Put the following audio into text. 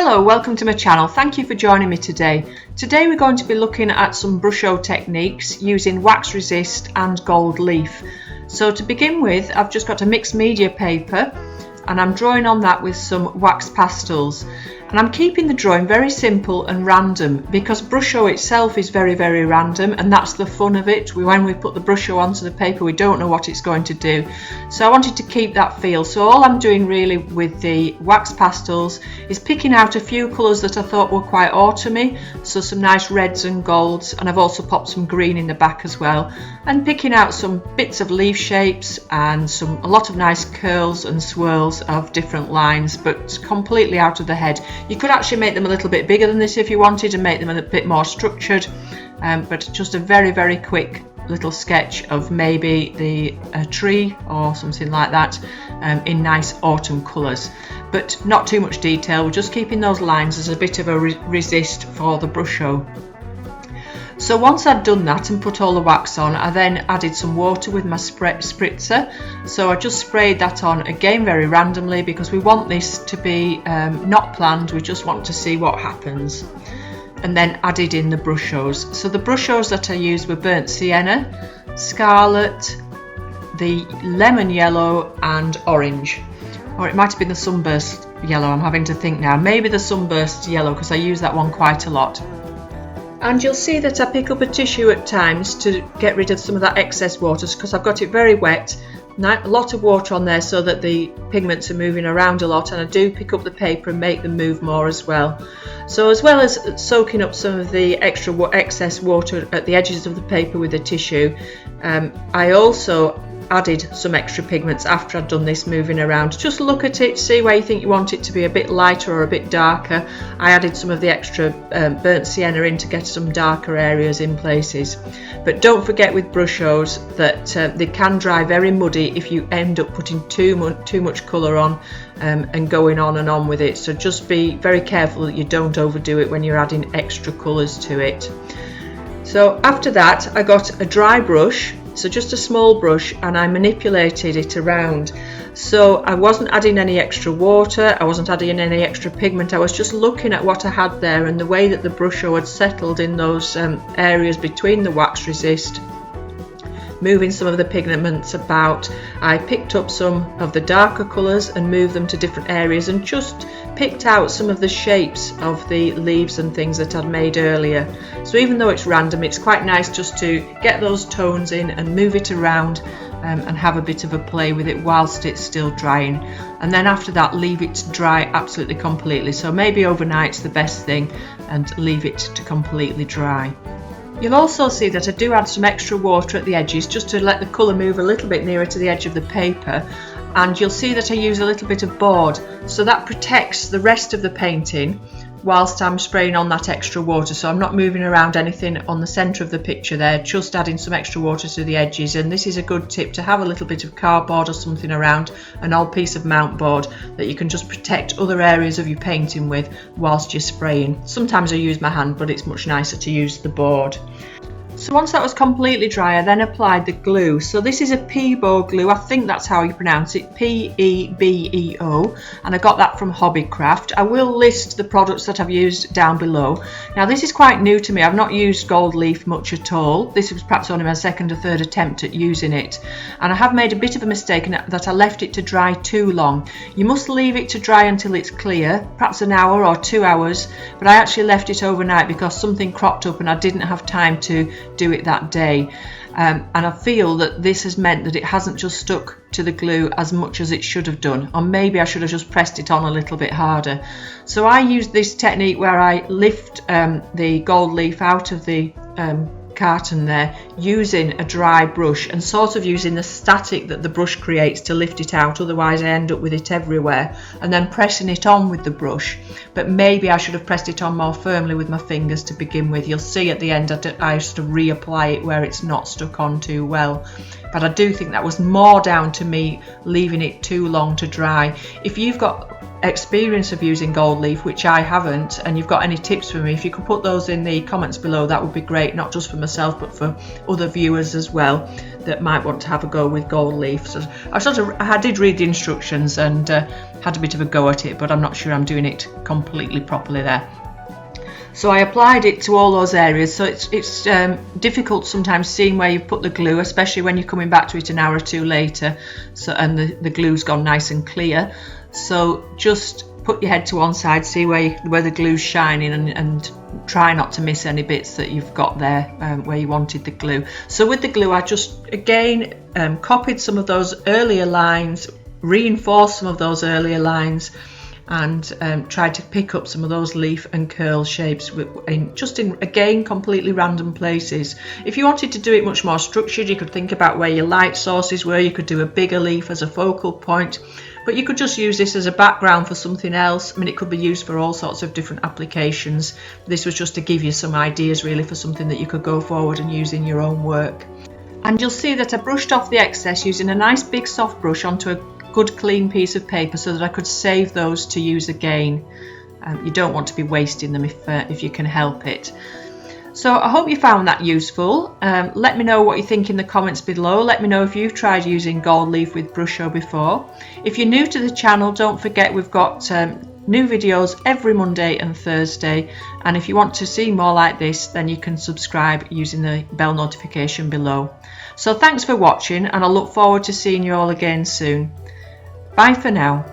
Hello, welcome to my channel. Thank you for joining me today. Today we're going to be looking at some Brusho techniques using wax resist and gold leaf. So to begin with, I've just got a mixed media paper and I'm drawing on that with some wax pastels. And I'm keeping the drawing very simple and random because Brusho itself is very random, and that's the fun of it. When we put the Brusho onto the paper, we don't know what it's going to do. So I wanted to keep that feel. So all I'm doing really with the wax pastels is picking out a few colours that I thought were quite autumny, so some nice reds and golds, and I've also popped some green in the back as well, and picking out some bits of leaf shapes and a lot of nice curls and swirls of different lines, but completely out of the head. You could actually make them a little bit bigger than this if you wanted and make them a bit more structured, but just a very quick little sketch of maybe a tree or something like that in nice autumn colours, but not too much detail. We're just keeping those lines as a bit of a resist for the Brusho. So once I'd done that and put all the wax on, I then added some water with my spritzer. So I just sprayed that on again very randomly because we want this to be not planned, we just want to see what happens. And then added in the Brushos. So the Brushos that I used were burnt sienna, scarlet, the lemon yellow and orange. Or it might have been the sunburst yellow, I'm having to think now. Maybe the sunburst yellow because I use that one quite a lot. And you'll see that I pick up a tissue at times to get rid of some of that excess water because I've got it very wet, a lot of water on there so that the pigments are moving around a lot, and I do pick up the paper and make them move more as well. So as well as soaking up some of the excess water at the edges of the paper with the tissue, I also added some extra pigments after I'd done this moving around. Just look at it, see where you think you want it to be a bit lighter or a bit darker. I added some of the extra burnt sienna in to get some darker areas in places. But don't forget with Brushos that they can dry very muddy if you end up putting too much colour on and going on and on with it. So just be very careful that you don't overdo it when you're adding extra colours to it. So after that I got a dry brush, so just a small brush, and I manipulated it around. So I wasn't adding any extra water, I wasn't adding any extra pigment, I was just looking at what I had there and the way that the Brusho had settled in those areas between the wax resist, moving some of the pigments about. I picked up some of the darker colours and moved them to different areas and just picked out some of the shapes of the leaves and things that I'd made earlier. So even though it's random, it's quite nice just to get those tones in and move it around and have a bit of a play with it whilst it's still drying. And then after that, leave it to dry absolutely completely. So maybe overnight's the best thing, and leave it to completely dry. You'll also see that I do add some extra water at the edges just to let the colour move a little bit nearer to the edge of the paper, and you'll see that I use a little bit of board, so that protects the rest of the painting whilst I'm spraying on that extra water. So I'm not moving around anything on the centre of the picture there, just adding some extra water to the edges. And this is a good tip, to have a little bit of cardboard or something around, an old piece of mount board that you can just protect other areas of your painting with whilst you're spraying. Sometimes I use my hand, but it's much nicer to use the board. So once that was completely dry, I then applied the glue. So this is a Pebo glue, I think that's how you pronounce it, P-E-B-E-O, and I got that from Hobbycraft. I will list the products that I've used down below. Now this is quite new to me, I've not used gold leaf much at all. This was perhaps only my second or third attempt at using it, and I have made a bit of a mistake in that I left it to dry too long. You must leave it to dry until it's clear, perhaps an hour or 2 hours, but I actually left it overnight because something cropped up and I didn't have time to do it that day, and I feel that this has meant that it hasn't just stuck to the glue as much as it should have done, or maybe I should have just pressed it on a little bit harder. So I used this technique where I lift the gold leaf out of the carton there using a dry brush and sort of using the static that the brush creates to lift it out, otherwise I end up with it everywhere, and then pressing it on with the brush. But maybe I should have pressed it on more firmly with my fingers to begin with. You'll see at the end I used to reapply it where it's not stuck on too well. but I do think that was more down to me leaving it too long to dry. If you've got experience of using gold leaf, which I haven't, and you've got any tips for me, if you could put those in the comments below, that would be great, not just for myself but for other viewers as well that might want to have a go with gold leaf. So I did read the instructions and had a bit of a go at it, but I'm not sure I'm doing it completely properly there. So I applied it to all those areas. So it's difficult sometimes seeing where you've put the glue, especially when you're coming back to it an hour or two later, and the glue's gone nice and clear. So just put your head to one side, see where the glue's shining, and try not to miss any bits that you've got there where you wanted the glue. So with the glue, I just again copied some of those earlier lines, reinforced some of those earlier lines, and tried to pick up some of those leaf and curl shapes in again completely random places. If you wanted to do it much more structured, you could think about where your light sources were. You could do a bigger leaf as a focal point, but you could just use this as a background for something else. I mean, it could be used for all sorts of different applications. This was just to give you some ideas really for something that you could go forward and use in your own work. And you'll see that I brushed off the excess using a nice big soft brush onto a good clean piece of paper so that I could save those to use again. You don't want to be wasting them if you can help it. So I hope you found that useful. Let me know what you think in the comments below. Let me know if you've tried using gold leaf with Brusho before. If you're new to the channel, don't forget we've got new videos every Monday and Thursday, and if you want to see more like this, then you can subscribe using the bell notification below. So thanks for watching, and I look forward to seeing you all again soon. Bye for now.